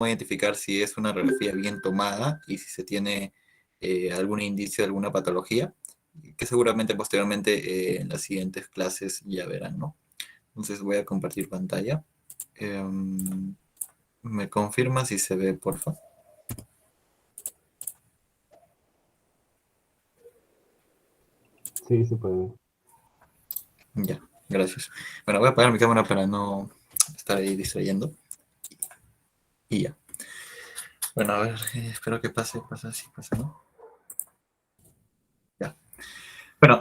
identificar si es una radiografía bien tomada y si se tiene algún indicio de alguna patología, que seguramente posteriormente en las siguientes clases ya verán, ¿no? Entonces voy a compartir pantalla. ¿Me confirma si se ve, por favor? Sí, se puede ver. Ya, gracias. Bueno, voy a apagar mi cámara para no estar ahí distrayendo. Y ya. Bueno, a ver, espero que pasa, sí pasa, ¿no? Ya. Bueno,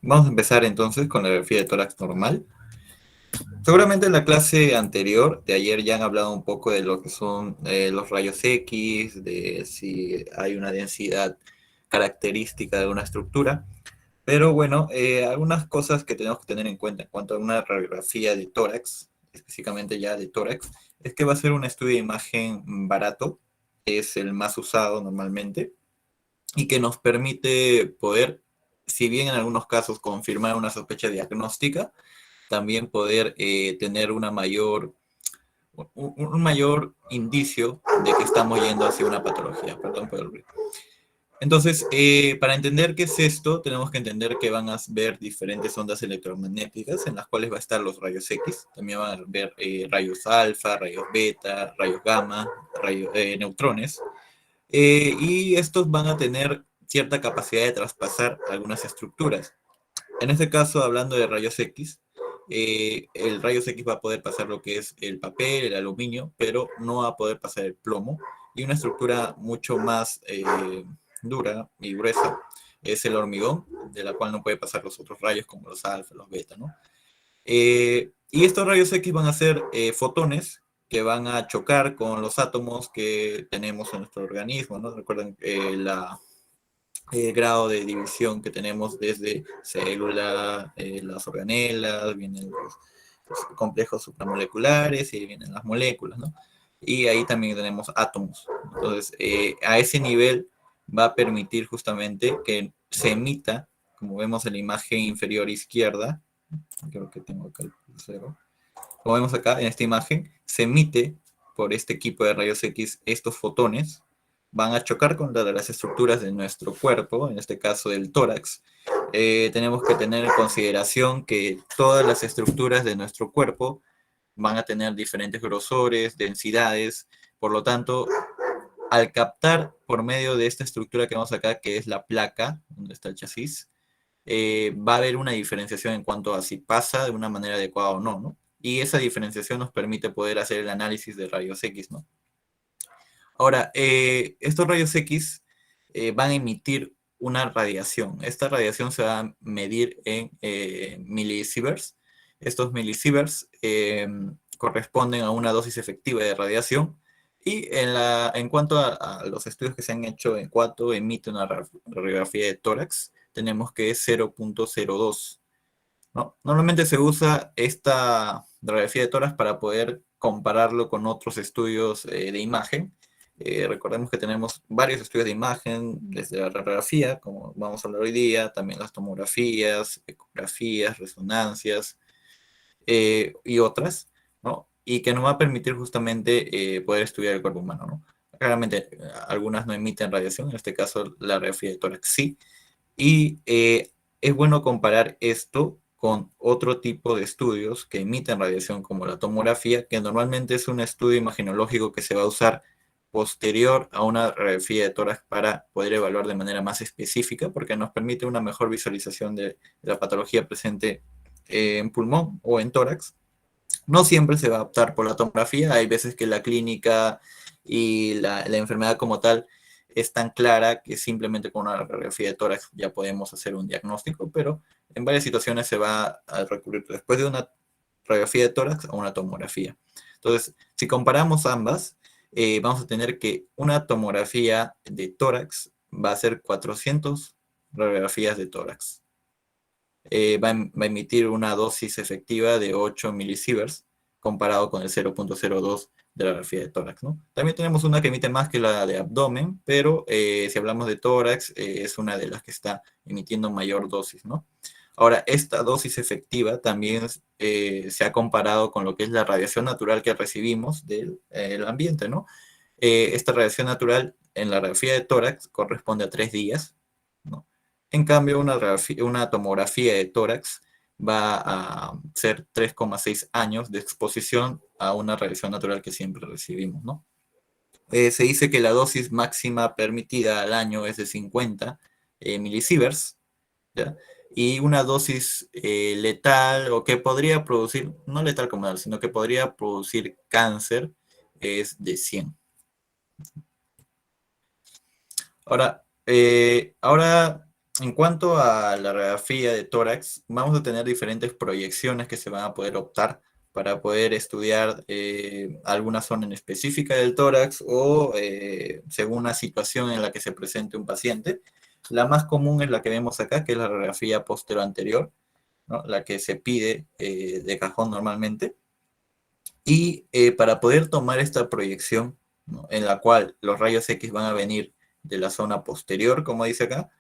vamos a empezar entonces con la radiografía de tórax normal. Seguramente en la clase anterior, de ayer, ya han hablado un poco de lo que son los rayos X, de si hay una densidad característica de una estructura. Pero bueno, algunas cosas que tenemos que tener en cuenta en cuanto a una radiografía de tórax, específicamente ya de tórax, es que va a ser un estudio de imagen barato, es el más usado normalmente, y que nos permite poder, si bien en algunos casos confirmar una sospecha diagnóstica, también poder tener un mayor indicio de que estamos yendo hacia una patología. Perdón por el ruido. Entonces, para entender qué es esto, tenemos que entender que van a ver diferentes ondas electromagnéticas en las cuales va a estar los rayos X, también van a ver rayos alfa, rayos beta, rayos gamma, neutrones, y estos van a tener cierta capacidad de traspasar algunas estructuras. En este caso, hablando de rayos X, el rayos X va a poder pasar lo que es el papel, el aluminio, pero no va a poder pasar el plomo. Y una estructura mucho más dura y gruesa es el hormigón, de la cual no puede pasar los otros rayos como los alfa, los beta, ¿no? Y estos rayos X van a ser fotones que van a chocar con los átomos que tenemos en nuestro organismo, ¿no? Recuerden grado de división que tenemos desde célula, las organelas, vienen los complejos supramoleculares y vienen las moléculas, ¿no? Y ahí también tenemos átomos. Entonces, a ese nivel va a permitir justamente que se emita, como vemos en la imagen inferior izquierda, creo que tengo acá el crucero, como vemos acá en esta imagen, se emite por este equipo de rayos X estos fotones, van a chocar contra las estructuras de nuestro cuerpo, en este caso del tórax. Tenemos que tener en consideración que todas las estructuras de nuestro cuerpo van a tener diferentes grosores, densidades, por lo tanto, al captar por medio de esta estructura que vemos acá, que es la placa, donde está el chasis, va a haber una diferenciación en cuanto a si pasa de una manera adecuada o no, ¿no? Y esa diferenciación nos permite poder hacer el análisis de rayos X, ¿no? Ahora, estos rayos X van a emitir una radiación. Esta radiación se va a medir en milisieverts. Estos milisieverts corresponden a una dosis efectiva de radiación. Y en cuanto a los estudios que se han hecho en cuanto emite una radiografía de tórax, tenemos que es 0.02. ¿No? Normalmente se usa esta radiografía de tórax para poder compararlo con otros estudios de imagen. Recordemos que tenemos varios estudios de imagen, desde la radiografía, como vamos a hablar hoy día, también las tomografías, ecografías, resonancias y otras, ¿no? Y que nos va a permitir justamente poder estudiar el cuerpo humano, ¿no? Claramente, algunas no emiten radiación, en este caso la radiografía de tórax sí, y es bueno comparar esto con otro tipo de estudios que emiten radiación como la tomografía, que normalmente es un estudio imagenológico que se va a usar posterior a una radiografía de tórax para poder evaluar de manera más específica, porque nos permite una mejor visualización de la patología presente en pulmón o en tórax. No siempre se va a optar por la tomografía, hay veces que la clínica y la enfermedad como tal es tan clara que simplemente con una radiografía de tórax ya podemos hacer un diagnóstico, pero en varias situaciones se va a recurrir después de una radiografía de tórax a una tomografía. Entonces, si comparamos ambas, vamos a tener que una tomografía de tórax va a ser 400 radiografías de tórax. Va a emitir una dosis efectiva de 8 milisieverts comparado con el 0.02 de la radiografía de tórax, ¿no? También tenemos una que emite más que la de abdomen, pero si hablamos de tórax, es una de las que está emitiendo mayor dosis, ¿no? Ahora, esta dosis efectiva también se ha comparado con lo que es la radiación natural que recibimos del el ambiente, ¿no? Esta radiación natural en la radiografía de tórax corresponde a 3 días, ¿no? En cambio, una tomografía de tórax va a ser 3,6 años de exposición a una radiación natural que siempre recibimos, ¿no? Se dice que la dosis máxima permitida al año es de 50 milisieverts, ¿ya? Y una dosis letal o que podría producir, no letal como tal, sino que podría producir cáncer es de 100. Ahora, en cuanto a la radiografía de tórax, vamos a tener diferentes proyecciones que se van a poder optar para poder estudiar alguna zona en específica del tórax o según la situación en la que se presente un paciente. La más común es la que vemos acá, que es la radiografía posterior-anterior, ¿no? La que se pide de cajón normalmente. Y para poder tomar esta proyección, ¿no? En la cual los rayos X van a venir de la zona posterior, como dice acá,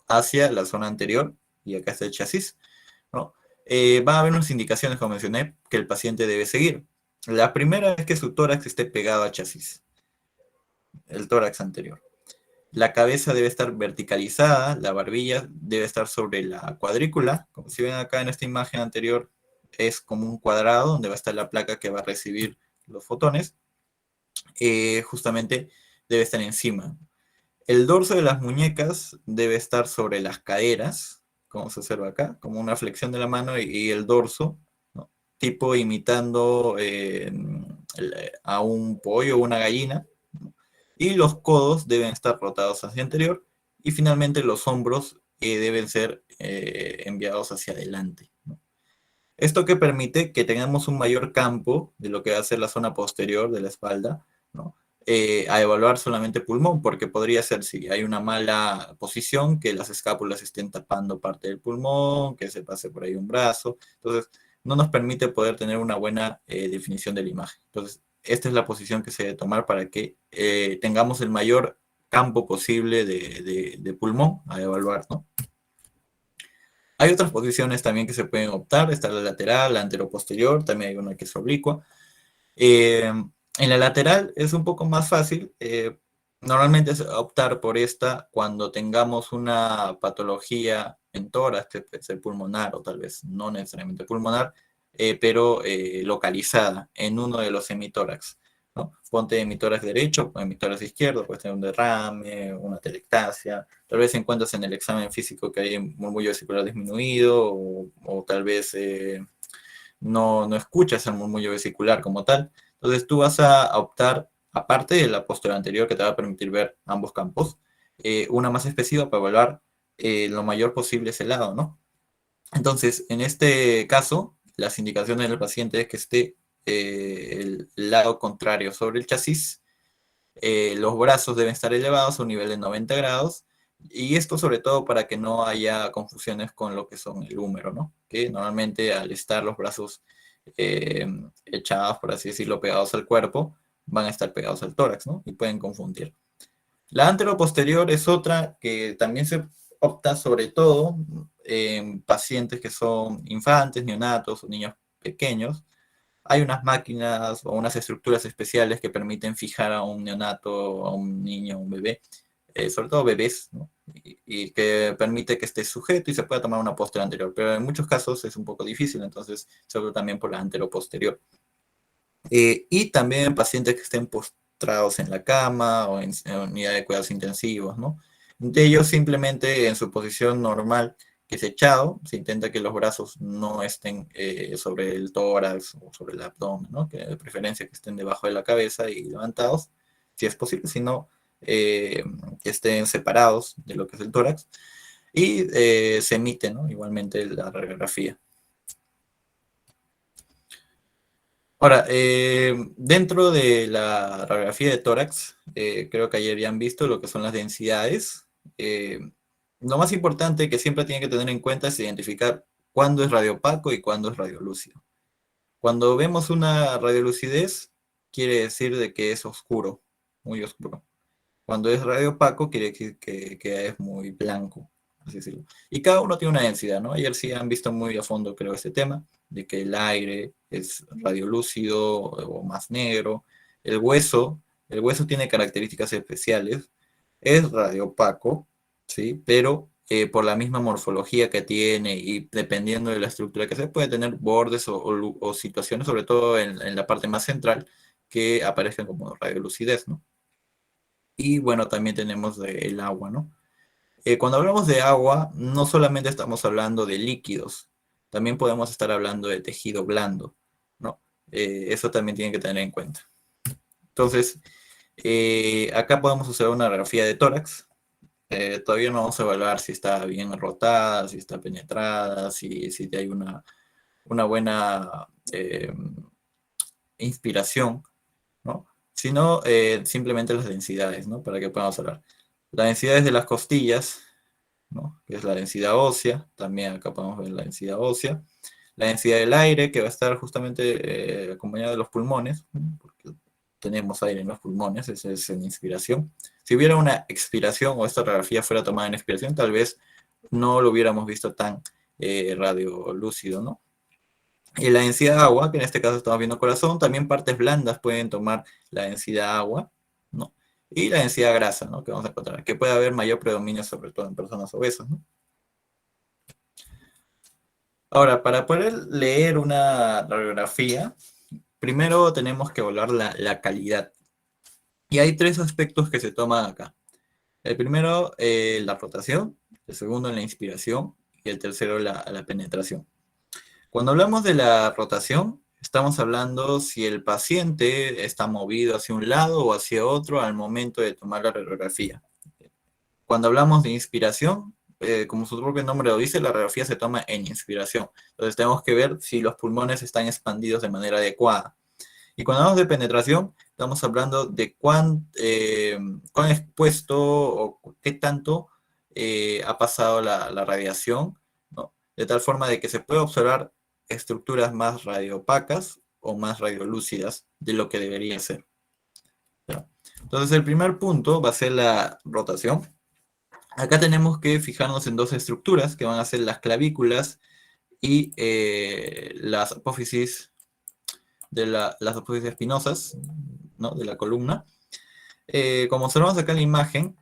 hacia la zona anterior, y acá está el chasis, ¿no? Va a haber unas indicaciones, como mencioné, que el paciente debe seguir. La primera es que su tórax esté pegado al chasis, el tórax anterior. La cabeza debe estar verticalizada, la barbilla debe estar sobre la cuadrícula. Como si ven acá en esta imagen anterior, es como un cuadrado donde va a estar la placa que va a recibir los fotones. Justamente debe estar encima. El dorso de las muñecas debe estar sobre las caderas, como se observa acá, como una flexión de la mano y el dorso, ¿no? Tipo imitando a un pollo o una gallina, ¿no? Y los codos deben estar rotados hacia anterior y finalmente los hombros deben ser enviados hacia adelante, ¿no? Esto que permite que tengamos un mayor campo de lo que va a ser la zona posterior de la espalda, ¿no? A evaluar solamente pulmón, porque podría ser si hay una mala posición, que las escápulas estén tapando parte del pulmón, que se pase por ahí un brazo. Entonces, no nos permite poder tener una buena definición de la imagen. Entonces, esta es la posición que se debe tomar para que tengamos el mayor campo posible de pulmón a evaluar, ¿no? Hay otras posiciones también que se pueden optar, está la lateral, la anteroposterior, también hay una que es oblicua. En la lateral es un poco más fácil, normalmente es optar por esta cuando tengamos una patología en tórax, que puede ser pulmonar o tal vez no necesariamente pulmonar, pero localizada en uno de los hemitórax, ¿no? Ponte hemitórax derecho o hemitórax izquierdo, puedes tener un derrame, una telectasia, tal vez encuentras en el examen físico que hay murmullo vesicular disminuido o tal vez no escuchas el murmullo vesicular como tal. Entonces tú vas a optar, aparte de la postura anterior que te va a permitir ver ambos campos, una más específica para evaluar lo mayor posible ese lado, ¿no? Entonces, en este caso, las indicaciones del paciente es que esté el lado contrario sobre el chasis, los brazos deben estar elevados a un nivel de 90 grados, y esto sobre todo para que no haya confusiones con lo que son el húmero, ¿no? Que normalmente al estar los brazos eh, echados, por así decirlo, pegados al cuerpo, van a estar pegados al tórax, ¿no? Y pueden confundir. La anteroposterior es otra que también se opta sobre todo en pacientes que son infantes, neonatos o niños pequeños. Hay unas máquinas o unas estructuras especiales que permiten fijar a un neonato, a un niño, a un bebé, sobre todo bebés, ¿no? Y que permite que esté sujeto y se pueda tomar una postura anterior, pero en muchos casos es un poco difícil, entonces se opta también por la anteroposterior. Y también en pacientes que estén postrados en la cama o en unidad de cuidados intensivos, ¿no? De ellos simplemente en su posición normal, que es echado, se intenta que los brazos no estén sobre el tórax o sobre el abdomen, ¿no? Que de preferencia que estén debajo de la cabeza y levantados, si es posible, si no, que estén separados de lo que es el tórax. Y se emite, ¿no? Igualmente la radiografía. Ahora, dentro de la radiografía de tórax, creo que ayer ya han visto lo que son las densidades. Eh, lo más importante que siempre tienen que tener en cuenta es identificar cuándo es radiopaco y cuándo es radiolúcido. Cuando vemos una radiolucidez, quiere decir de que es oscuro, muy oscuro. Cuando es radiopaco, quiere decir que es muy blanco, así decirlo. Y cada uno tiene una densidad, ¿no? Ayer sí han visto muy a fondo, creo, este tema, de que el aire es radiolúcido o más negro. El hueso, el hueso tiene características especiales, es radiopaco, ¿sí? Pero por la misma morfología que tiene y dependiendo de la estructura que se puede tener bordes o situaciones, sobre todo en la parte más central, que aparezcan como radiolucidez, ¿no? Y bueno, también tenemos el agua, ¿no? Cuando hablamos de agua, no solamente estamos hablando de líquidos, también podemos estar hablando de tejido blando, ¿no? Eso también tienen que tener en cuenta. Entonces, acá podemos usar una radiografía de tórax. Todavía no vamos a evaluar si está bien rotada, si está penetrada, si hay una buena inspiración, ¿no? Sino simplemente las densidades, ¿no? Para que podamos hablar. Las densidades de las costillas, ¿no? Que es la densidad ósea, también acá podemos ver la densidad ósea. La densidad del aire, que va a estar justamente acompañada de los pulmones, ¿no? Porque tenemos aire en los pulmones, esa es en inspiración. Si hubiera una expiración o esta radiografía fuera tomada en expiración, tal vez no lo hubiéramos visto tan radiolúcido, ¿no? Y la densidad de agua, que en este caso estamos viendo corazón, también partes blandas pueden tomar la densidad agua, ¿no? Y la densidad de grasa, ¿no? Que vamos a encontrar, que puede haber mayor predominio sobre todo en personas obesas, ¿no? Ahora, para poder leer una radiografía, primero tenemos que evaluar la calidad. Y hay tres aspectos que se toman acá. El primero, la rotación, el segundo, la inspiración, y el tercero, la penetración. Cuando hablamos de la rotación, estamos hablando si el paciente está movido hacia un lado o hacia otro al momento de tomar la radiografía. Cuando hablamos de inspiración, como su propio nombre lo dice, la radiografía se toma en inspiración. Entonces tenemos que ver si los pulmones están expandidos de manera adecuada. Y cuando hablamos de penetración, estamos hablando de cuán expuesto o qué tanto ha pasado la radiación, ¿no? De tal forma de que se puede observar estructuras más radiopacas o más radiolúcidas de lo que debería ser, ¿ya? Entonces el primer punto va a ser la rotación. Acá tenemos que fijarnos en dos estructuras que van a ser las clavículas y las apófisis las apófisis espinosas, ¿no? De la columna. Como observamos acá en la imagen,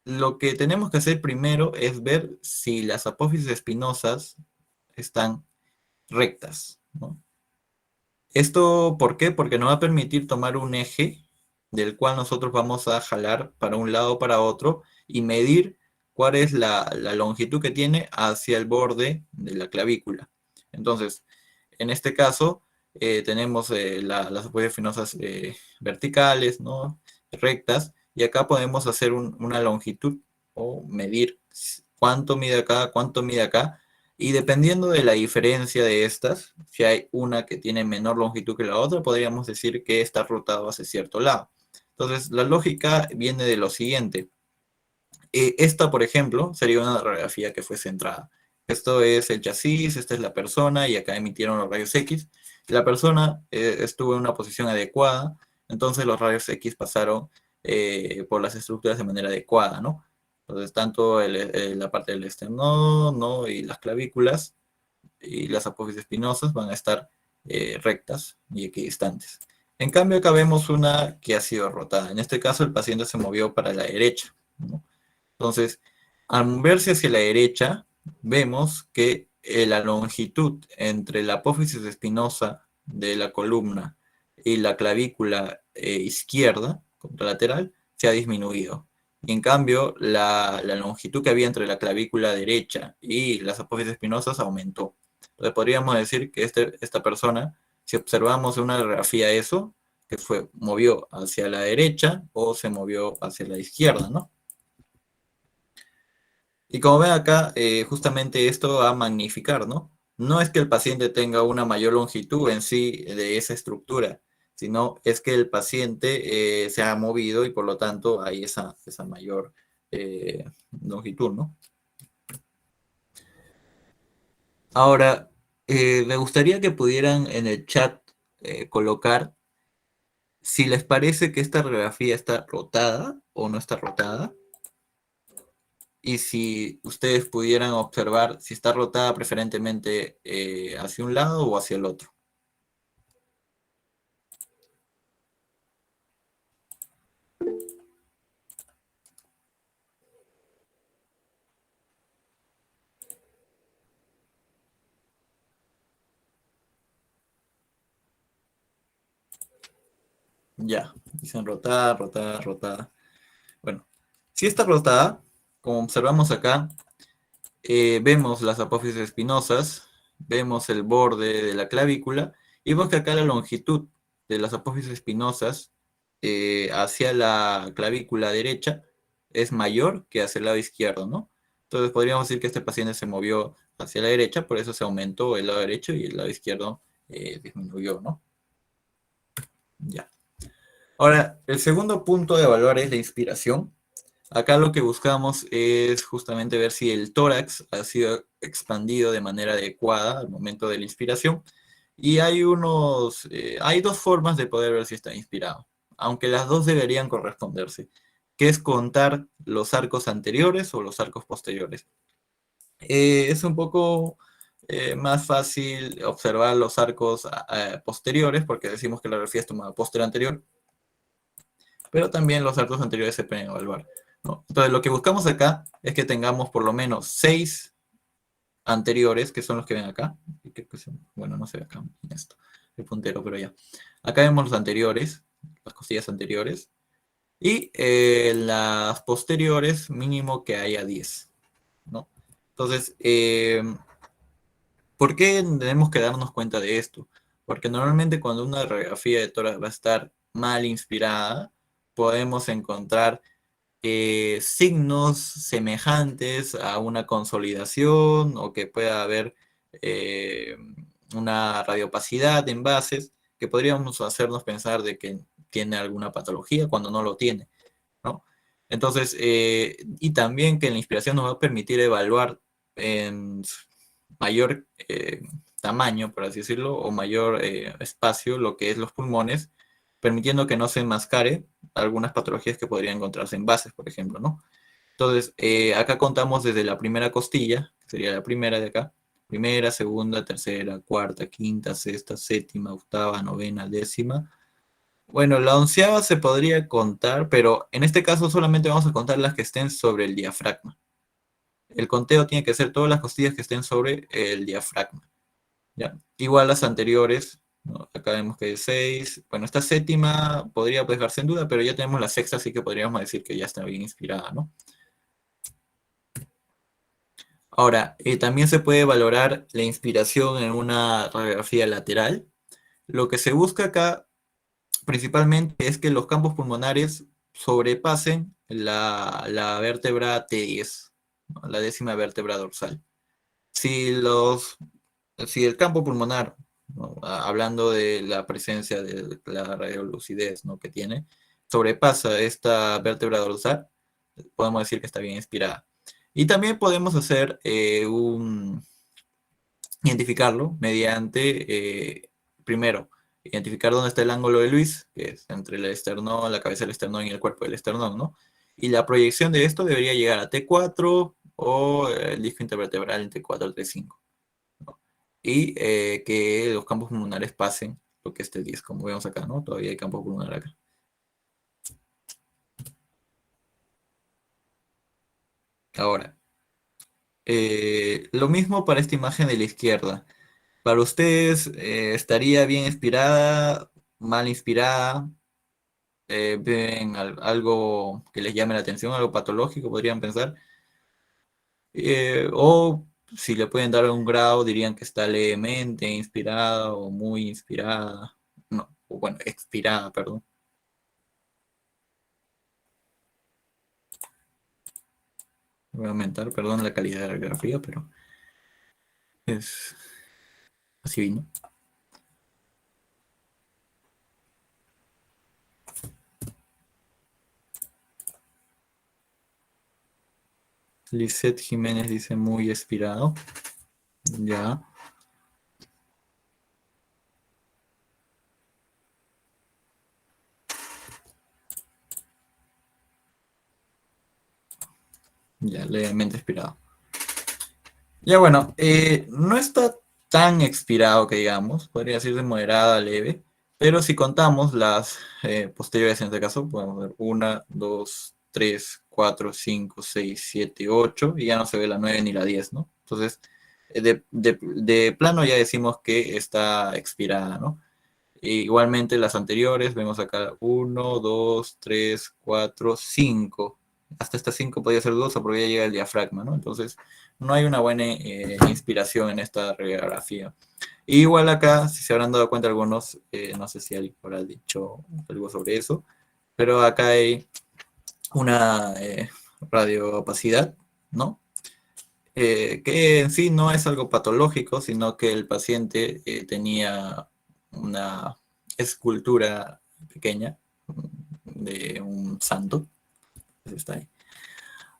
lo que tenemos que hacer primero es ver si las apófisis espinosas están rectas, ¿no? ¿Esto por qué? Porque nos va a permitir tomar un eje del cual nosotros vamos a jalar para un lado o para otro y medir cuál es la longitud que tiene hacia el borde de la clavícula. Entonces, en este caso, tenemos las apófisis espinosas verticales, ¿no? Rectas, y acá podemos hacer una longitud o medir cuánto mide acá, cuánto mide acá, y dependiendo de la diferencia de estas, si hay una que tiene menor longitud que la otra, podríamos decir que está rotado hacia cierto lado. Entonces, la lógica viene de lo siguiente. Esta, por ejemplo, sería una radiografía que fue centrada. Esto es el chasis, esta es la persona, y acá emitieron los rayos X. La persona estuvo en una posición adecuada, entonces los rayos X pasaron por las estructuras de manera adecuada, ¿no? Entonces, tanto la parte del esternón, ¿no? Y las clavículas y las apófisis espinosas van a estar rectas y equidistantes. En cambio, acá vemos una que ha sido rotada. En este caso, el paciente se movió para la derecha, ¿no? Entonces, al moverse hacia la derecha, vemos que la longitud entre la apófisis espinosa de la columna y la clavícula izquierda, contralateral, se ha disminuido. Y en cambio, la longitud que había entre la clavícula derecha y las apófisis espinosas aumentó. Entonces, podríamos decir que esta persona, si observamos una radiografía eso, que movió hacia la derecha o se movió hacia la izquierda, ¿no? Y como ven acá, justamente esto va a magnificar, ¿no? No es que el paciente tenga una mayor longitud en sí de esa estructura, sino es que el paciente se ha movido y por lo tanto hay esa mayor longitud, ¿no? Ahora, me gustaría que pudieran en el chat colocar si les parece que esta radiografía está rotada o no está rotada. y si ustedes pudieran observar si está rotada preferentemente hacia un lado o hacia el otro. Ya, dicen rotada, rotada, rotada. Bueno, si está rotada, como observamos acá, vemos las apófisis espinosas, vemos el borde de la clavícula y vemos que acá la longitud de las apófisis espinosas hacia la clavícula derecha es mayor que hacia el lado izquierdo, ¿no? Entonces podríamos decir que este paciente se movió hacia la derecha, por eso se aumentó el lado derecho y el lado izquierdo disminuyó, ¿no? Ya. Ahora, el segundo punto de evaluar es la inspiración. Acá lo que buscamos es justamente ver si el tórax ha sido expandido de manera adecuada al momento de la inspiración. Y hay dos formas de poder ver si está inspirado, aunque las dos deberían corresponderse, que es contar los arcos anteriores o los arcos posteriores. Es un poco más fácil observar los arcos posteriores, porque decimos que la radiografía es tomada posterior anterior, pero también los arcos anteriores se pueden evaluar, ¿no? Entonces, lo que buscamos acá es que tengamos por lo menos 6 anteriores, que son los que ven acá. Bueno, no se ve acá en esto, el puntero, pero ya. Acá vemos los anteriores, las costillas anteriores, y las posteriores, mínimo que haya 10, ¿no? Entonces, ¿por qué tenemos que darnos cuenta de esto? Porque normalmente cuando una radiografía de tórax va a estar mal inspirada, podemos encontrar signos semejantes a una consolidación o que pueda haber eh, una radiopacidad en bases que podríamos hacernos pensar de que tiene alguna patología cuando no lo tiene, ¿no? Entonces, y también que la inspiración nos va a permitir evaluar en mayor tamaño, por así decirlo, o mayor espacio, lo que es los pulmones, permitiendo que no se enmascare algunas patologías que podrían encontrarse en bases, por ejemplo, ¿no? Entonces, acá contamos desde la primera costilla, que sería la primera de acá, primera, segunda, tercera, cuarta, quinta, sexta, séptima, octava, novena, décima. Bueno, la onceava se podría contar, pero en este caso solamente vamos a contar las que estén sobre el diafragma. El conteo tiene que ser todas las costillas que estén sobre el diafragma. ¿Ya? Igual las anteriores, ¿no? Acá vemos que hay 6. Bueno, esta séptima podría dejarse en duda, pero ya tenemos la sexta, así que podríamos decir que ya está bien inspirada, ¿no? Ahora, también se puede valorar la inspiración en una radiografía lateral. Lo que se busca acá principalmente es que los campos pulmonares sobrepasen la vértebra T10, ¿no? La décima vértebra dorsal. Si, si el campo pulmonar, ¿no? Hablando de la presencia de la radiolucidez, ¿no? que tiene, sobrepasa esta vértebra dorsal, podemos decir que está bien inspirada. Y también podemos hacer identificarlo mediante, primero, identificar dónde está el ángulo de Luis, que es entre el esternón, la cabeza del esternón y el cuerpo del esternón, ¿no? Y la proyección de esto debería llegar a T4 o el disco intervertebral en T4 o T5, ¿no? Y que los campos pulmonares pasen lo que es T10, como vemos acá, ¿no? Todavía hay campo pulmonar acá. Ahora, lo mismo para esta imagen de la izquierda. Para ustedes, ¿estaría bien inspirada, mal inspirada? ¿Ven algo que les llame la atención, algo patológico, podrían pensar? O si le pueden dar un grado, dirían que está levemente inspirada o muy inspirada. No, o bueno, expirada, perdón. Voy a aumentar, perdón, la calidad de la grafía, pero es así vino. Lisette Jiménez dice muy expirado. Ya. Ya, levemente expirado. Ya bueno, no está tan expirado que digamos, podría decir de moderada a leve, pero si contamos las posteriores en este caso, podemos ver 1, 2, 3, 4, 5, 6, 7, 8, y ya no se ve la 9 ni la 10, ¿no? Entonces, de plano ya decimos que está expirada, ¿no? Igualmente las anteriores, vemos acá 1, 2, 3, 4, 5. Hasta estas 5 podría ser dudosa porque ya llega el diafragma, ¿no? Entonces, no hay una buena inspiración en esta radiografía. Igual acá, si se habrán dado cuenta algunos, no sé si alguien habrá dicho algo sobre eso, pero acá hay una radioopacidad, ¿no? Que en sí no es algo patológico, sino que el paciente tenía una escultura pequeña de un santo. Está ahí.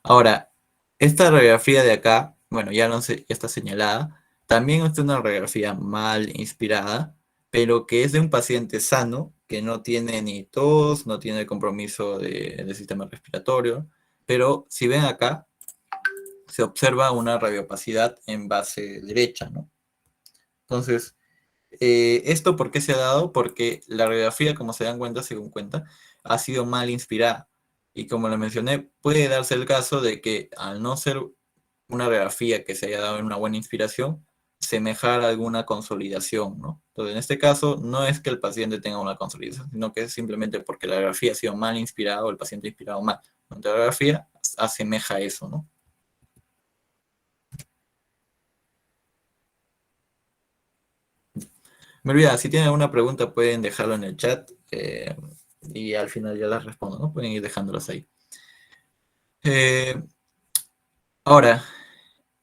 Ahora, esta radiografía de acá, bueno, ya no sé, ya está señalada, también es una radiografía mal inspirada, pero que es de un paciente sano, que no tiene ni tos, no tiene compromiso del sistema respiratorio, pero si ven acá, se observa una radiopacidad en base derecha, ¿no? Entonces, ¿esto por qué se ha dado? Porque la radiografía, como se dan cuenta, según cuenta, ha sido mal inspirada. Y como le mencioné, puede darse el caso de que al no ser una radiografía que se haya dado en una buena inspiración, semejar a alguna consolidación, ¿no? Entonces, en este caso, no es que el paciente tenga una consolidación, sino que es simplemente porque la radiografía ha sido mal inspirada o el paciente ha inspirado mal. Entonces, la radiografía asemeja a eso, ¿no? Me olvida, si tienen alguna pregunta pueden dejarlo en el chat y al final ya las respondo, ¿no? Pueden ir dejándolas ahí. Eh, Ahora,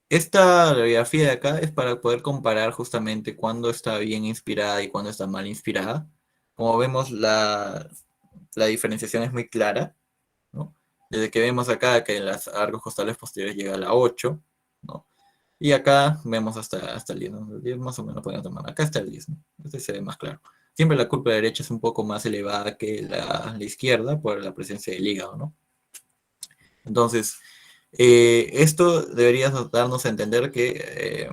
esta radiografía de acá es para poder comparar justamente cuándo está bien inspirada y cuándo está mal inspirada. Como vemos, la diferenciación es muy clara, ¿no? Desde que vemos acá que en las arcos costales posteriores llega a la 8, ¿no? Y acá vemos hasta el 10, ¿no? El 10 más o menos podemos tomar. Acá está el 10, ¿no? Este se ve más claro. Siempre la curva derecha es un poco más elevada que la izquierda por la presencia del hígado, ¿no? Entonces, esto debería darnos a entender que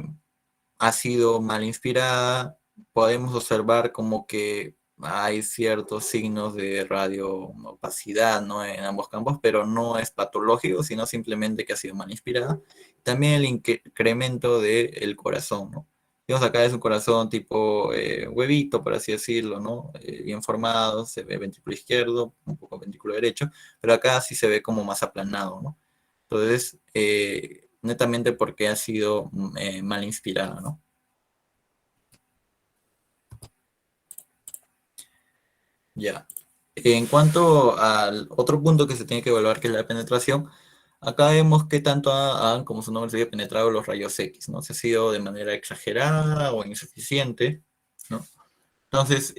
ha sido mal inspirada. Podemos observar como que hay ciertos signos de radioopacidad, ¿no? En ambos campos, pero no es patológico, sino simplemente que ha sido mal inspirada. También el incremento del corazón, ¿no? Vemos acá es un corazón tipo huevito, por así decirlo, ¿no? Bien formado, se ve ventrículo izquierdo, un poco ventrículo derecho, pero acá sí se ve como más aplanado, ¿no? Entonces, netamente porque ha sido mal inspirada, ¿no? Ya. En cuanto al otro punto que se tiene que evaluar, que es la penetración, acá vemos que tanto han, como su nombre se dice, penetrado los rayos X, ¿no? Si ha sido de manera exagerada o insuficiente, ¿no? Entonces,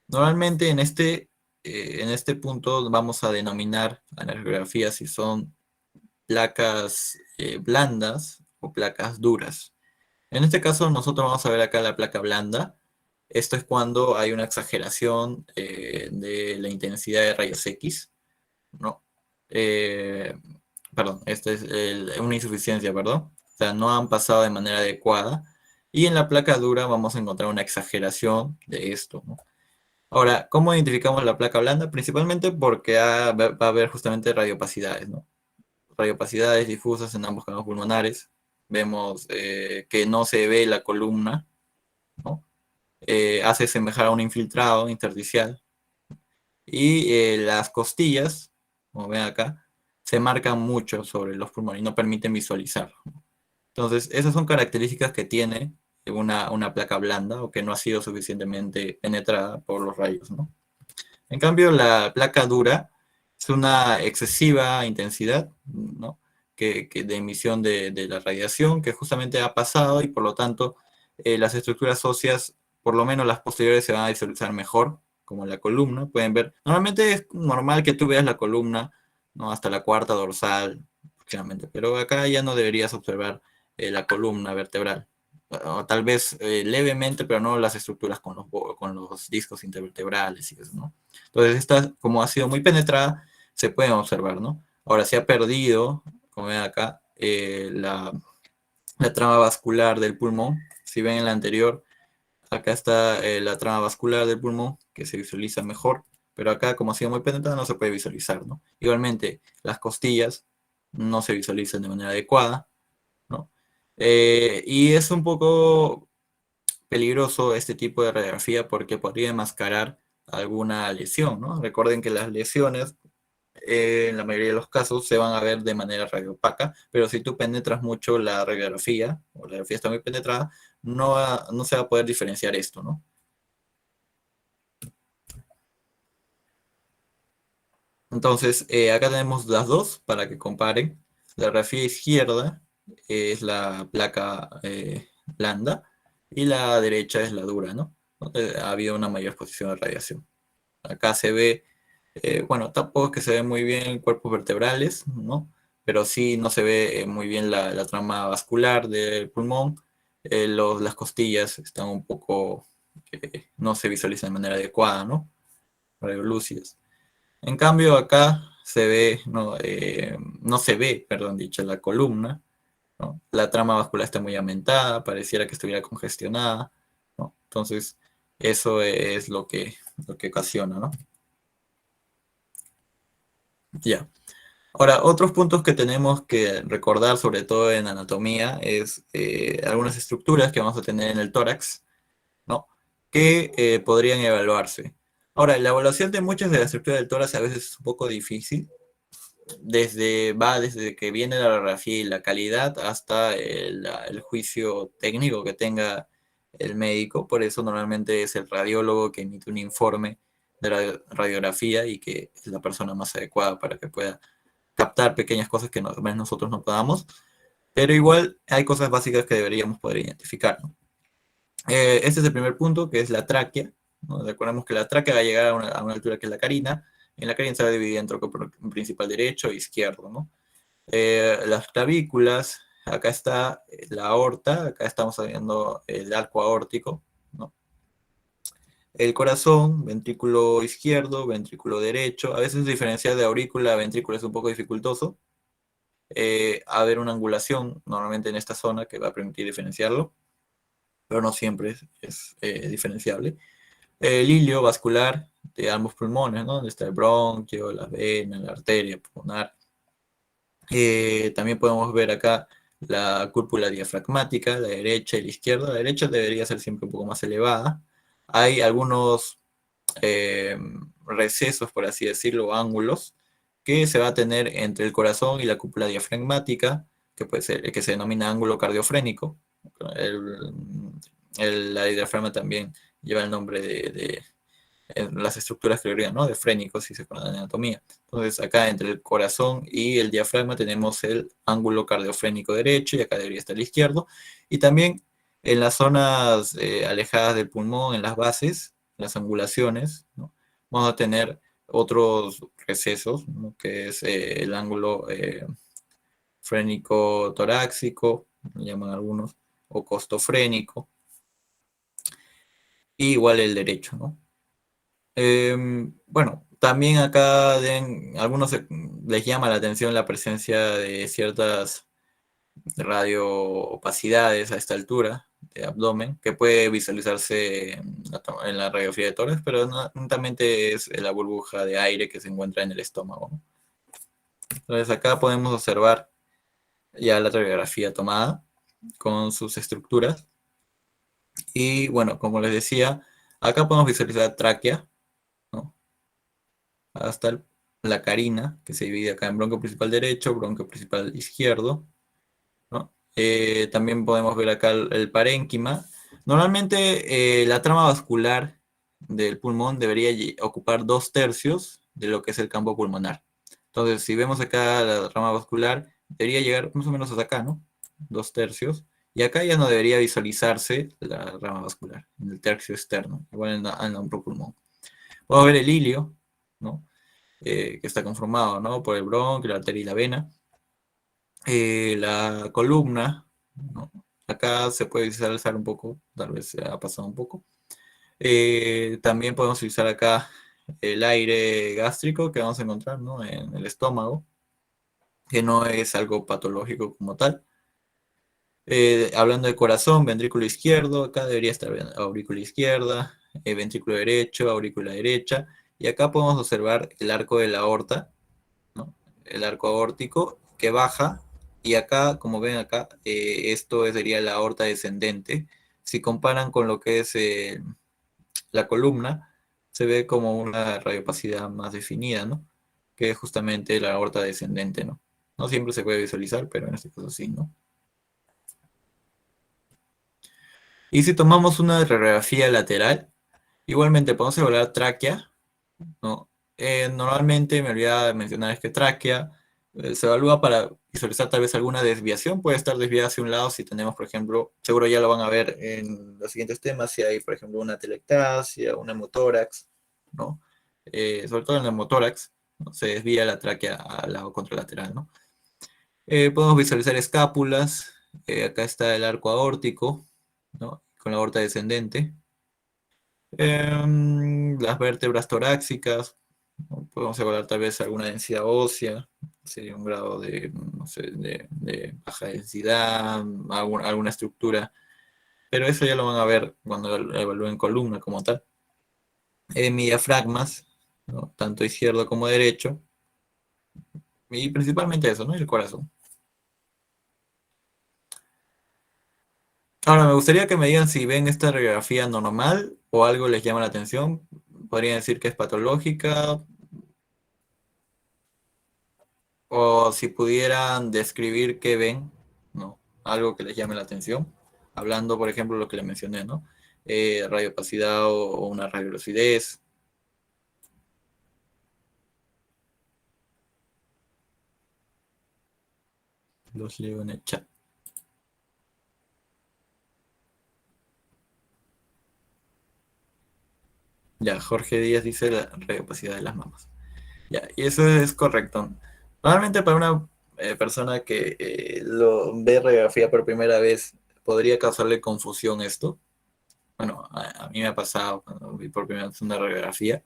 normalmente en este punto vamos a denominar a la radiografía si son placas blandas o placas duras. En este caso, nosotros vamos a ver acá la placa blanda. Esto es cuando hay una exageración de la intensidad de rayos X, ¿no? Eh, Perdón, esta es una insuficiencia, perdón. O sea, no han pasado de manera adecuada. Y en la placa dura vamos a encontrar una exageración de esto, ¿no? Ahora, ¿cómo identificamos la placa blanda? Principalmente porque va a haber justamente radiopacidades, ¿no? Radiopacidades difusas en ambos canales pulmonares. Vemos que no se ve la columna, ¿no? Hace semejar a un infiltrado intersticial. Y las costillas, como ven acá, se marcan mucho sobre los pulmones y no permiten visualizar. Entonces, esas son características que tiene una placa blanda o que no ha sido suficientemente penetrada por los rayos, ¿no? En cambio, la placa dura es una excesiva intensidad, ¿no? De emisión de la radiación que justamente ha pasado y por lo tanto las estructuras óseas, por lo menos las posteriores, se van a visualizar mejor, como la columna. Pueden ver, normalmente es normal que tú veas la columna, ¿no? Hasta la cuarta dorsal, aproximadamente, pero acá ya no deberías observar la columna vertebral. O tal vez levemente, pero no las estructuras con los discos intervertebrales y eso, ¿no? Entonces, esta, como ha sido muy penetrada, se pueden observar, ¿no? Ahora se ha perdido, como ven acá, la trama vascular del pulmón. Si ven en la anterior, acá está la trama vascular del pulmón, que se visualiza mejor, pero acá, como ha sido muy penetrada, no se puede visualizar, ¿no? Igualmente, las costillas no se visualizan de manera adecuada, ¿no? Y es un poco peligroso este tipo de radiografía porque podría enmascarar alguna lesión, ¿no? Recuerden que las lesiones en la mayoría de los casos se van a ver de manera radiopaca, pero si tú penetras mucho la radiografía, o la radiografía está muy penetrada, no se va a poder diferenciar esto, ¿no? Entonces, acá tenemos las dos para que comparen. La radiografía izquierda es la placa blanda y la derecha es la dura, ¿no? Donde ha habido una mayor exposición de radiación. Acá se ve, bueno, tampoco es que se ve muy bien cuerpos vertebrales, ¿no? Pero sí no se ve muy bien la trama vascular del pulmón. Las costillas están un poco, no se visualizan de manera adecuada, ¿no? Radiolúcidas. En cambio, acá se ve, no se ve, perdón, dicho, la columna, ¿no? La trama vascular está muy aumentada, pareciera que estuviera congestionada, ¿no? Entonces, eso es lo que ocasiona, ¿no? Ya. Ahora, otros puntos que tenemos que recordar, sobre todo en anatomía, es algunas estructuras que vamos a tener en el tórax, ¿no? Que podrían evaluarse. Ahora, la evaluación de muchas de las estructuras del tórax a veces es un poco difícil, desde que viene la radiografía y la calidad hasta el juicio técnico que tenga el médico. Por eso normalmente es el radiólogo que emite un informe de la radiografía y que es la persona más adecuada para que pueda captar pequeñas cosas que nosotros no podamos. Pero igual hay cosas básicas que deberíamos poder identificar, ¿no? Este es el primer punto, que es la tráquea, ¿no? Recordemos que la tráquea va a llegar a una altura que es la carina. En la carina se va a dividir en tronco principal derecho e izquierdo, ¿no? Las clavículas, acá está la aorta, acá estamos viendo el arco aórtico, ¿no? El corazón, ventrículo izquierdo, ventrículo derecho. A veces diferenciar de aurícula a ventrículo es un poco dificultoso. Haber una angulación normalmente en esta zona que va a permitir diferenciarlo, pero no siempre es diferenciable. El hilio vascular de ambos pulmones, ¿no? Donde está el bronquio, la vena, la arteria pulmonar. También podemos ver acá la cúpula diafragmática, la derecha y la izquierda. La derecha debería ser siempre un poco más elevada. Hay algunos recesos, por así decirlo, ángulos, que se va a tener entre el corazón y la cúpula diafragmática, que puede ser, que se denomina ángulo cardiofrénico. El, la diafragma también lleva el nombre de las estructuras que agregan, ¿no? De frénicos, si se acuerdan de anatomía. Entonces, acá entre el corazón y el diafragma tenemos el ángulo cardiofrénico derecho y acá debería estar el izquierdo. Y también en las zonas alejadas del pulmón, en las bases, las angulaciones, ¿no? Vamos a tener otros recesos, ¿no? Que es el ángulo frénico torácico, llaman algunos, o costofrénico, y igual el derecho, ¿no? Bueno, también acá algunos les llama la atención la presencia de ciertas radioopacidades a esta altura de abdomen, que puede visualizarse en la radiografía de tórax, pero no, netamente es la burbuja de aire que se encuentra en el estómago, ¿no? Entonces acá podemos observar ya la radiografía tomada con sus estructuras. Y bueno, como les decía, acá podemos visualizar tráquea, ¿no? Hasta la carina, que se divide acá en bronquio principal derecho, bronquio principal izquierdo, ¿no? También podemos ver acá el parénquima. Normalmente la trama vascular del pulmón debería ocupar 2/3 de lo que es el campo pulmonar. Entonces, si vemos acá la trama vascular, debería llegar más o menos hasta acá, ¿no? 2/3. Y acá ya no debería visualizarse la rama vascular, en el tercio externo, igual en el hombro pulmón. Vamos a ver el ilio, ¿no? Que está conformado, ¿no? Por el bronquio, la arteria y la vena. La columna, ¿no? Acá se puede visualizar un poco, tal vez se ha pasado un poco. También podemos utilizar acá el aire gástrico que vamos a encontrar, ¿no? En el estómago. que no es algo patológico como tal. Hablando de corazón, ventrículo izquierdo, acá debería estar aurícula izquierda, ventrículo derecho, aurícula derecha, y acá podemos observar el arco de la aorta, ¿no? El arco aórtico que baja, y acá, como ven acá, esto sería la aorta descendente. Si comparan con lo que es la columna, se ve como una radiopacidad más definida, ¿no? Que es justamente la aorta descendente, ¿no? No siempre se puede visualizar, pero en este caso sí, ¿no? Y si tomamos una radiografía lateral, igualmente podemos evaluar tráquea, ¿no? Normalmente me olvidaba de mencionar es que tráquea se evalúa para visualizar tal vez alguna desviación, puede estar desviada hacia un lado si tenemos, por ejemplo, seguro ya lo van a ver en los siguientes temas, si hay, por ejemplo, una telectasia, un hemotórax, ¿no? Sobre todo en el hemotórax, ¿no? Se desvía la tráquea al lado contralateral, ¿no? Podemos visualizar escápulas, acá está el arco aórtico, ¿no? Con la aorta descendente. Las vértebras torácicas, ¿no? Podemos evaluar tal vez alguna densidad ósea, sería un grado de, no sé, de baja densidad, alguna estructura, pero eso ya lo van a ver cuando evalúen columna como tal. Diafragmas, ¿no? Tanto izquierdo como derecho, y principalmente eso, ¿no? El corazón. Ahora, me gustaría que me digan si ven esta radiografía normal o algo les llama la atención. Podrían decir que es patológica, o si pudieran describir qué ven, ¿no? Algo que les llame la atención. Hablando, por ejemplo, lo que les mencioné, ¿no? Radiopacidad o una radiolucidez. Los leo en el chat. Ya, Jorge Díaz dice la radiopacidad de las mamas. Ya, y eso es correcto. Normalmente para una persona que lo ve radiografía por primera vez, podría causarle confusión esto. Bueno, a mí me ha pasado cuando vi por primera vez una radiografía,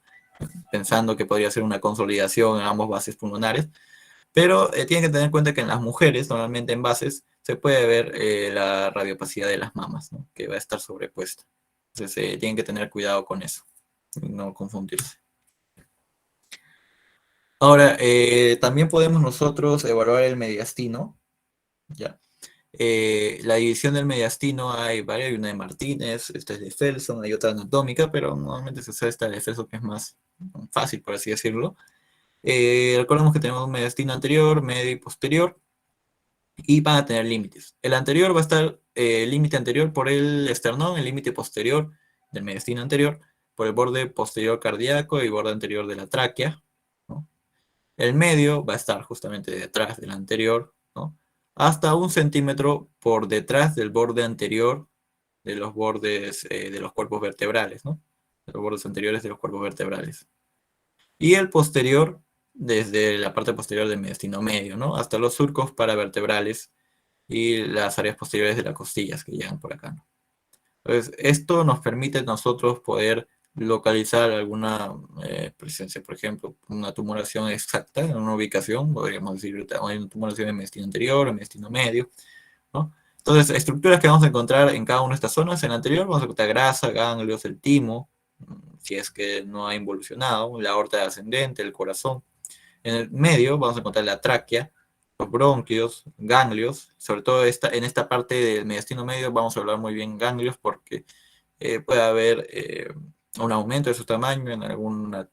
pensando que podría ser una consolidación en ambos bases pulmonares, pero tienen que tener en cuenta que en las mujeres, normalmente en bases, se puede ver la radiopacidad de las mamas, ¿no? Que va a estar sobrepuesta. Entonces tienen que tener cuidado con eso, no confundirse. Ahora, también podemos nosotros evaluar el mediastino, ¿ya? La división del mediastino hay varias, hay una de Martínez, esta es de Felson, hay otra anatómica, pero normalmente se usa esta de Felson que es más fácil, por así decirlo. Recordemos que tenemos un mediastino anterior, medio y posterior, y van a tener límites. El anterior va a estar, el límite anterior por el esternón, el límite posterior del mediastino anterior, por el borde posterior cardíaco y borde anterior de la tráquea, ¿no? El medio va a estar justamente detrás del anterior, ¿no? Hasta 1 centímetro por detrás del borde anterior de los bordes de los cuerpos vertebrales, ¿no? De los bordes anteriores de los cuerpos vertebrales. Y el posterior, desde la parte posterior del mediastino medio, ¿no? Hasta los surcos paravertebrales y las áreas posteriores de las costillas que llegan por acá, ¿no? Entonces, esto nos permite a nosotros poder localizar alguna presencia, por ejemplo, una tumoración exacta en una ubicación, podríamos decir, hay una tumoración en mediastino anterior, en mediastino medio, ¿no? Entonces, estructuras que vamos a encontrar en cada una de estas zonas, en el anterior vamos a encontrar grasa, ganglios, el timo, si es que no ha involucionado, la aorta ascendente, el corazón. En el medio vamos a encontrar la tráquea, los bronquios, ganglios, sobre todo en esta parte del mediastino medio vamos a hablar muy bien ganglios porque puede haber un aumento de su tamaño en alguna,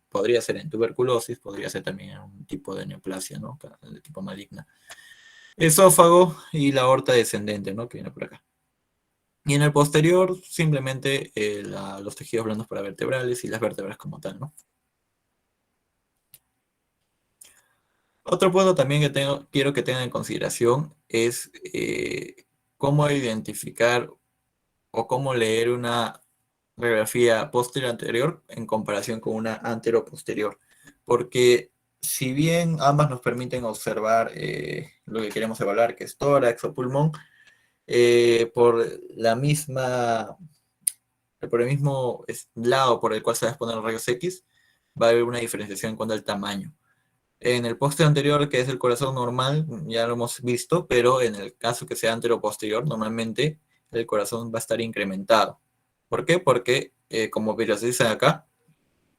podría ser en tuberculosis, podría ser también en un tipo de neoplasia, ¿no? De tipo maligna. Esófago y la aorta descendente, ¿no? Que viene por acá. Y en el posterior, simplemente los tejidos blandos paravertebrales y las vértebras como tal, ¿no? Otro punto también que quiero que tengan en consideración es cómo identificar o cómo leer una radiografía posterior anterior en comparación con una antero-posterior. Porque si bien ambas nos permiten observar lo que queremos evaluar, que es tórax o pulmón, por la misma, por el mismo lado por el cual se va a exponer los rayos X, va a haber una diferenciación en cuanto al tamaño. En el poste anterior, que es el corazón normal, ya lo hemos visto, pero en el caso que sea anteroposterior, normalmente el corazón va a estar incrementado. ¿Por qué? Porque, como dice acá,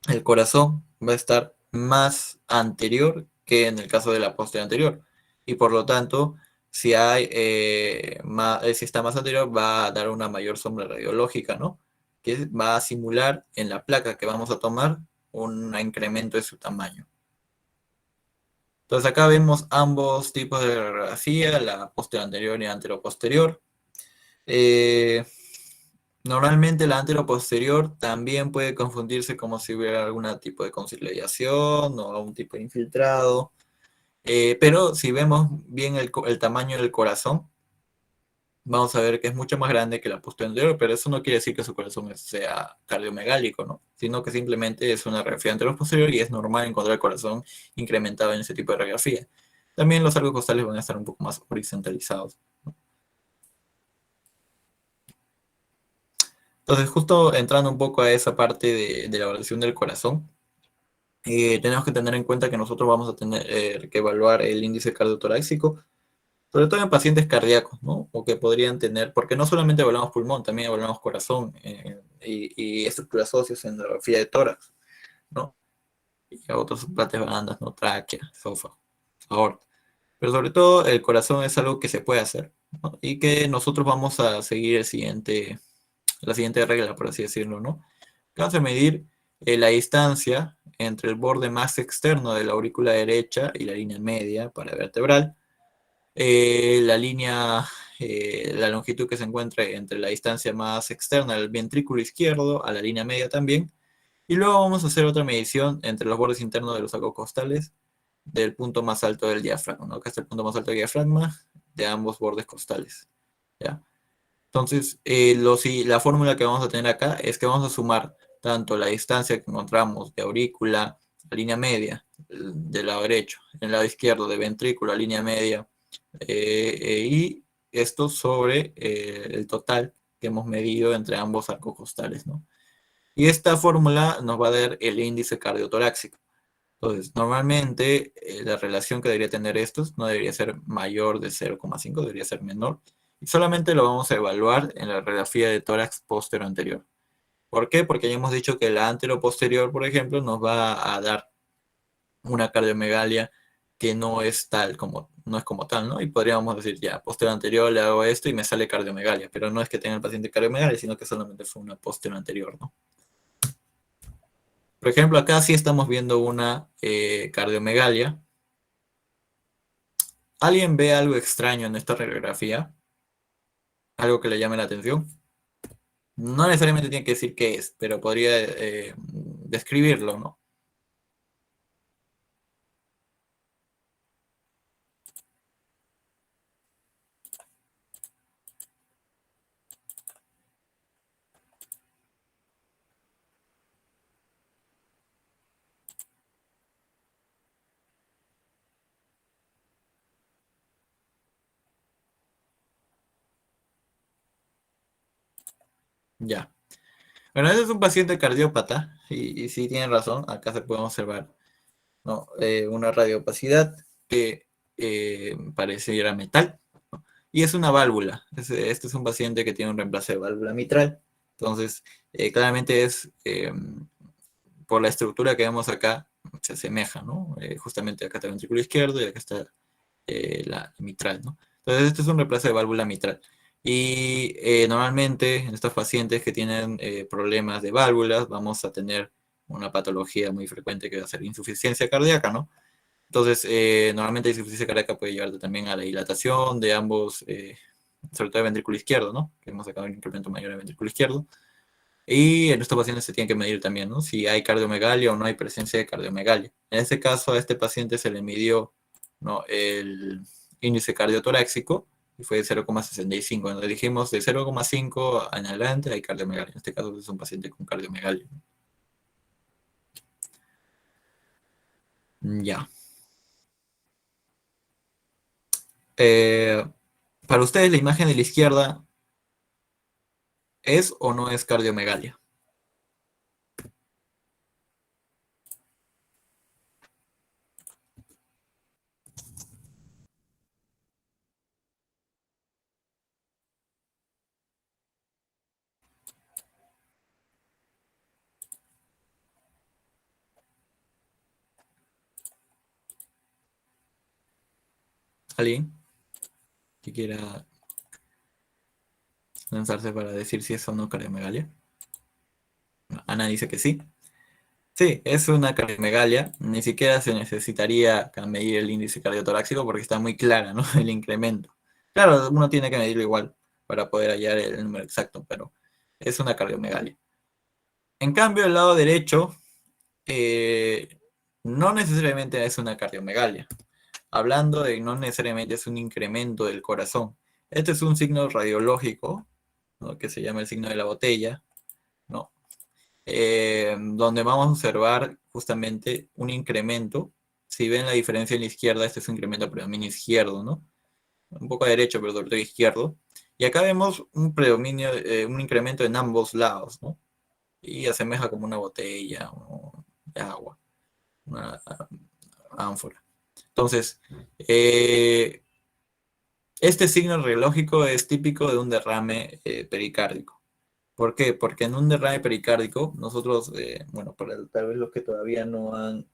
el corazón va a estar más anterior que en el caso de la posterior anterior. Y por lo tanto, si si está más anterior, va a dar una mayor sombra radiológica, ¿no? Que va a simular en la placa que vamos a tomar un incremento de su tamaño. Entonces acá vemos ambos tipos de radiografía, la posterior anterior y anteroposterior. Eh, Normalmente la anteroposterior también puede confundirse como si hubiera algún tipo de conciliación o algún tipo de infiltrado. Pero si vemos bien el tamaño del corazón, vamos a ver que es mucho más grande que la posterior anterior, pero eso no quiere decir que su corazón sea cardiomegálico, ¿no? Sino que simplemente es una radiografía anteroposterior y es normal encontrar el corazón incrementado en ese tipo de radiografía. También los arcos costales van a estar un poco más horizontalizados. Entonces, justo entrando un poco a esa parte de la evaluación del corazón, tenemos que tener en cuenta que nosotros vamos a tener que evaluar el índice cardiotorácico, sobre todo en pacientes cardíacos, ¿no? O que podrían tener, porque no solamente evaluamos pulmón, también evaluamos corazón y estructuras óseas en la radiografía de tórax, ¿no? Y otras partes blandas, ¿no? Tráquea, esófago, aorta. Pero sobre todo el corazón es algo que se puede hacer, ¿no? Y que nosotros vamos a seguir la siguiente regla, por así decirlo, ¿no? Vamos a medir la distancia entre el borde más externo de la aurícula derecha y la línea media para vertebral. La longitud que se encuentra entre la distancia más externa del ventrículo izquierdo a la línea media también. Y luego vamos a hacer otra medición entre los bordes internos de los sacocostales del punto más alto del diafragma, ¿no? Acá está el punto más alto del diafragma de ambos bordes costales, ¿ya? Entonces, la fórmula que vamos a tener acá es que vamos a sumar tanto la distancia que encontramos de aurícula a línea media del lado derecho, en el lado izquierdo de ventrículo a línea media, y esto sobre el total que hemos medido entre ambos arcos costales, ¿no? Y esta fórmula nos va a dar el índice cardiotorácico. Entonces, normalmente la relación que debería tener estos no debería ser mayor de 0,5, debería ser menor. Y solamente lo vamos a evaluar en la radiografía de tórax posterior anterior. ¿Por qué? Porque ya hemos dicho que la anteroposterior, por ejemplo, nos va a dar una cardiomegalia que no es no es como tal, ¿no? Y podríamos decir, ya, posterior anterior le hago esto y me sale cardiomegalia, pero no es que tenga el paciente cardiomegalia, sino que solamente fue una posterior anterior, ¿no? Por ejemplo, acá sí estamos viendo una cardiomegalia. ¿Alguien ve algo extraño en esta radiografía? ¿Algo que le llame la atención? No necesariamente tiene que decir qué es, pero podría describirlo, ¿no? Ya. Bueno, ese es un paciente cardiópata y sí tienen razón, acá se puede observar, ¿no? Una radiopacidad que pareciera metal, ¿no? Y es una válvula. Este es un paciente que tiene un reemplazo de válvula mitral. Entonces, claramente es por la estructura que vemos acá, se asemeja, ¿no? Justamente acá está el ventrículo izquierdo y acá está la mitral, ¿no? Entonces, este es un reemplazo de válvula mitral. Y normalmente en estos pacientes que tienen problemas de válvulas, vamos a tener una patología muy frecuente que va a ser insuficiencia cardíaca, ¿no? Entonces, normalmente la insuficiencia cardíaca puede llevar también a la dilatación de ambos, sobre todo el ventrículo izquierdo, ¿no? Que hemos sacado un incremento mayor del ventrículo izquierdo. Y en estos pacientes se tiene que medir también, ¿no? Si hay cardiomegalia o no hay presencia de cardiomegalia. En este caso, a este paciente se le midió, ¿no? El índice cardiotorácico y fue de 0,65. Cuando dijimos de 0,5 en adelante hay cardiomegalia. En este caso es un paciente con cardiomegalia. Ya. Eh, para ustedes, la imagen de la izquierda ¿es o no es cardiomegalia? ¿Alguien que quiera lanzarse para decir si es o no cardiomegalia? Ana dice que sí. Sí, es una cardiomegalia. Ni siquiera se necesitaría medir el índice cardiotorácico porque está muy clara, ¿no? El incremento. Claro, uno tiene que medirlo igual para poder hallar el número exacto, pero es una cardiomegalia. En cambio, el lado derecho eh, no necesariamente es una cardiomegalia. Hablando de no necesariamente es un incremento del corazón. Este es un signo radiológico, ¿no? Que se llama el signo de la botella, ¿no? Donde vamos a observar justamente un incremento. Si ven la diferencia en la izquierda, este es un incremento predominio izquierdo, ¿no? Un poco a derecho, pero sobre todo izquierdo. Y acá vemos un predominio, un incremento en ambos lados, ¿no? Y asemeja como una botella de agua, una ánfora. Entonces, este signo radiológico es típico de un derrame pericárdico. ¿Por qué? Porque en un derrame pericárdico, nosotros, bueno, para tal vez los que todavía no han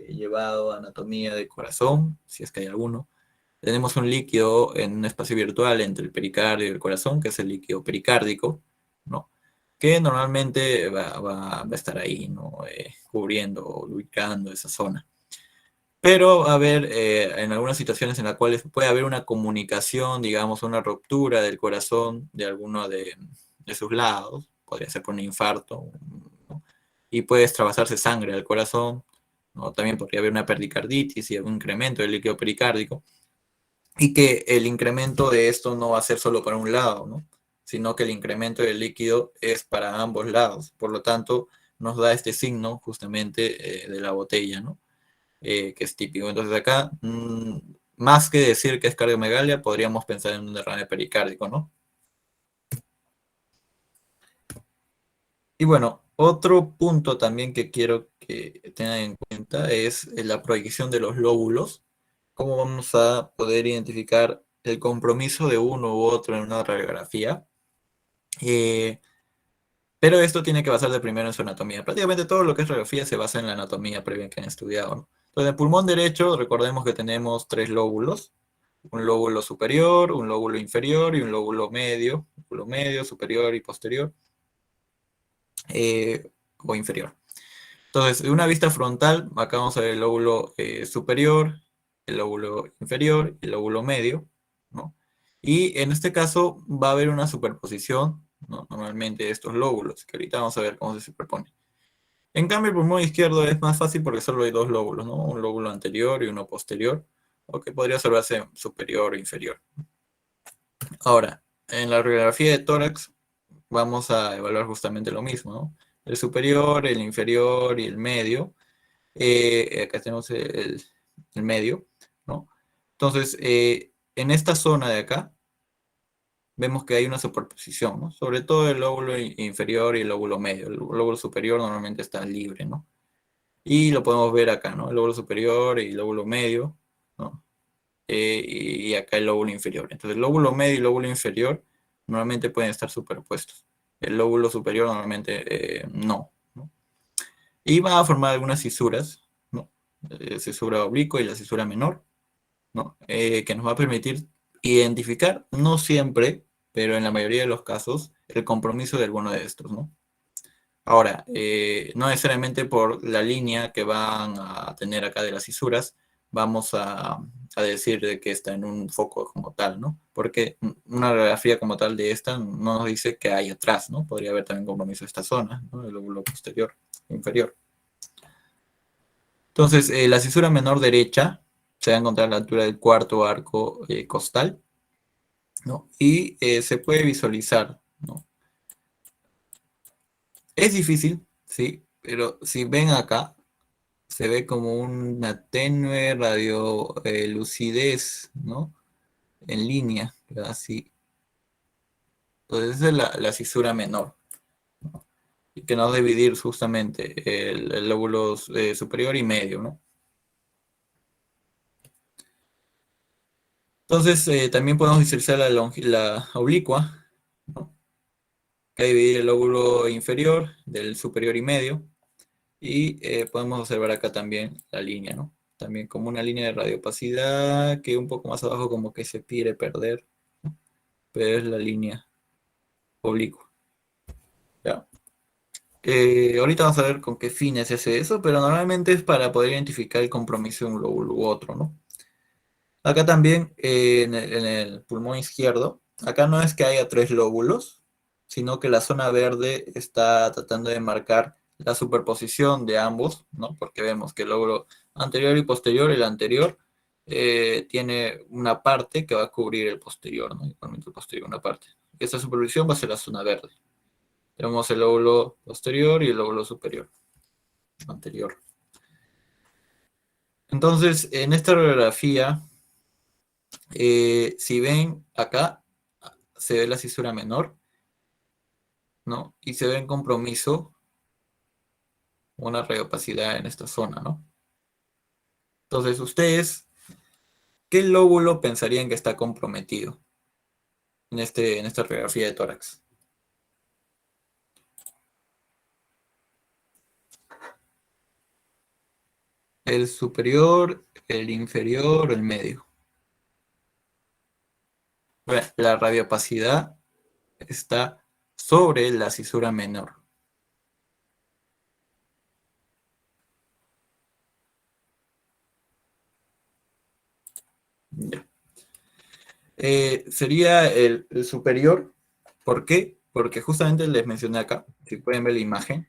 llevado anatomía de corazón, si es que hay alguno, tenemos un líquido en un espacio virtual entre el pericardio y el corazón, que es el líquido pericárdico, ¿no? Que normalmente va a estar ahí, ¿no? Cubriendo o lubricando esa zona. Pero va a haber en algunas situaciones en las cuales puede haber una comunicación, digamos, una ruptura del corazón de alguno de sus lados, podría ser por un infarto, ¿no? Y puede extravasarse sangre al corazón, ¿no? También podría haber una pericarditis y un incremento del líquido pericárdico, y que el incremento de esto no va a ser solo para un lado, ¿no? Sino que el incremento del líquido es para ambos lados. Por lo tanto, nos da este signo justamente de la botella, ¿no? Que es típico. Entonces acá, más que decir que es cardiomegalia, podríamos pensar en un derrame pericárdico, ¿no? Y bueno, otro punto también que quiero que tengan en cuenta es la proyección de los lóbulos. ¿Cómo vamos a poder identificar el compromiso de uno u otro en una radiografía? Eh, pero esto tiene que basarse primero en su anatomía. Prácticamente todo lo que es radiografía se basa en la anatomía previa que han estudiado, ¿no? Entonces, en el pulmón derecho, recordemos que tenemos tres lóbulos: un lóbulo superior, un lóbulo inferior y un lóbulo medio, superior y posterior, o inferior. Entonces, de una vista frontal, acá vamos a ver el lóbulo superior, el lóbulo inferior y el lóbulo medio, ¿no? Y en este caso va a haber una superposición, ¿no? Normalmente de estos lóbulos, que ahorita vamos a ver cómo se superpone. En cambio, el pulmón izquierdo es más fácil porque solo hay dos lóbulos, ¿no? Un lóbulo anterior y uno posterior, o que podría observarse superior o inferior. Ahora, en la radiografía de tórax vamos a evaluar justamente lo mismo, ¿no? El superior, el inferior y el medio. Acá tenemos el medio, ¿no? Entonces, en esta zona de acá, vemos que hay una superposición, ¿no? Sobre todo el lóbulo inferior y el lóbulo medio. El lóbulo superior normalmente está libre, ¿no? Y lo podemos ver acá, ¿no? El lóbulo superior y el lóbulo medio, ¿no? Y acá el lóbulo inferior. Entonces, el lóbulo medio y el lóbulo inferior normalmente pueden estar superpuestos. El lóbulo superior normalmente no, ¿no? Y va a formar algunas cisuras, ¿no? La cisura oblicua y la cisura menor, ¿no? Que nos va a permitir identificar, no siempre, pero en la mayoría de los casos, el compromiso de alguno de estos, ¿no? Ahora, no necesariamente por la línea que van a tener acá de las cisuras, vamos a decir de que está en un foco como tal, ¿no? Porque una radiografía como tal de esta no nos dice que hay atrás, ¿no? Podría haber también compromiso de esta zona, ¿no? El lóbulo posterior, inferior. Entonces, la cisura menor derecha se va a encontrar a la altura del cuarto arco costal, ¿no? Y se puede visualizar, ¿no? Es difícil, sí, pero si ven acá, se ve como una tenue radio lucidez, ¿no? En línea, así. Entonces, esa es la cisura menor, ¿no? Y que nos debe dividir justamente el lóbulo superior y medio, ¿no? Entonces, también podemos visualizar la oblicua, ¿no? Que dividir el lóbulo inferior del superior y medio. Y podemos observar acá también la línea, ¿no? también como una línea de radiopacidad que un poco más abajo como que se quiere perder, ¿no? Pero es la línea oblicua. ¿Ya? Ahorita vamos a ver con qué fines se hace eso, pero normalmente es para poder identificar el compromiso de un lóbulo u otro, ¿no? Acá también, en el pulmón izquierdo, acá no es que haya tres lóbulos, sino que la zona verde está tratando de marcar la superposición de ambos, ¿no? Porque vemos que el lóbulo anterior y posterior, el anterior, tiene una parte que va a cubrir el posterior, ¿no? Igualmente el posterior, una parte. Esa superposición va a ser la zona verde. Tenemos el lóbulo posterior y el lóbulo superior, anterior. Entonces, en esta radiografía, si ven acá, se ve la cisura menor, ¿no? Y se ve en compromiso una radiopacidad en esta zona, ¿no? Entonces, ustedes, ¿qué lóbulo pensarían que está comprometido en esta radiografía de tórax? ¿El superior, el inferior o el medio? Bueno, la radiopacidad está sobre la cisura menor. Ya. Sería el superior. ¿Por qué? Porque justamente les mencioné acá, si pueden ver la imagen,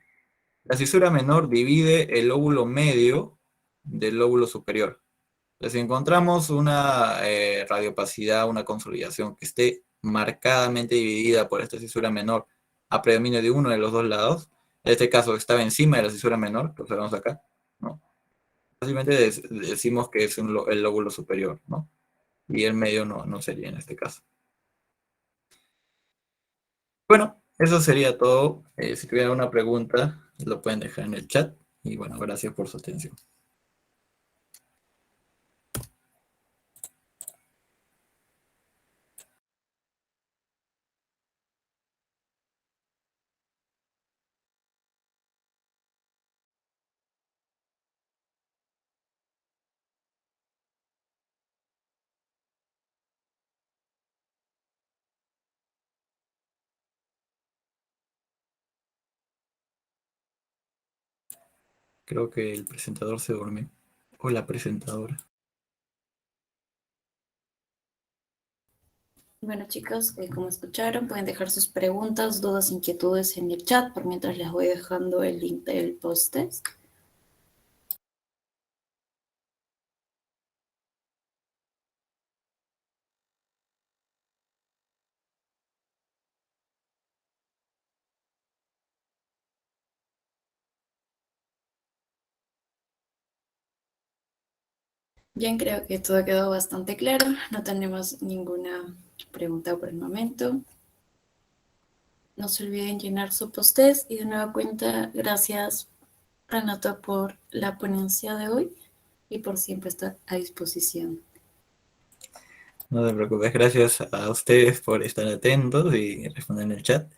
la cisura menor divide el lóbulo medio del lóbulo superior. Entonces, si encontramos una radiopacidad, una consolidación que esté marcadamente dividida por esta cisura menor a predominio de uno de los dos lados, en este caso estaba encima de la cisura menor, que observamos acá, ¿no? Fácilmente decimos que es el lóbulo superior, ¿no? Y el medio no sería en este caso. Bueno, eso sería todo. Si tuvieran una pregunta, lo pueden dejar en el chat. Y bueno, gracias por su atención. Creo que el presentador se durmió. O la presentadora. Bueno, chicos, como escucharon, pueden dejar sus preguntas, dudas, inquietudes en el chat, por mientras les voy dejando el link del post-test. Bien, creo que todo quedó bastante claro. No tenemos ninguna pregunta por el momento. No se olviden llenar su post-test y de nueva cuenta, gracias Renato por la ponencia de hoy y por siempre estar a disposición. No te preocupes, gracias a ustedes por estar atentos y responder en el chat.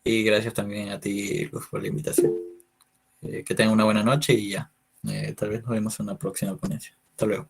Y gracias también a ti, Luz, por la invitación. Que tengan una buena noche y ya. Tal vez nos vemos en una próxima ponencia. Hasta luego.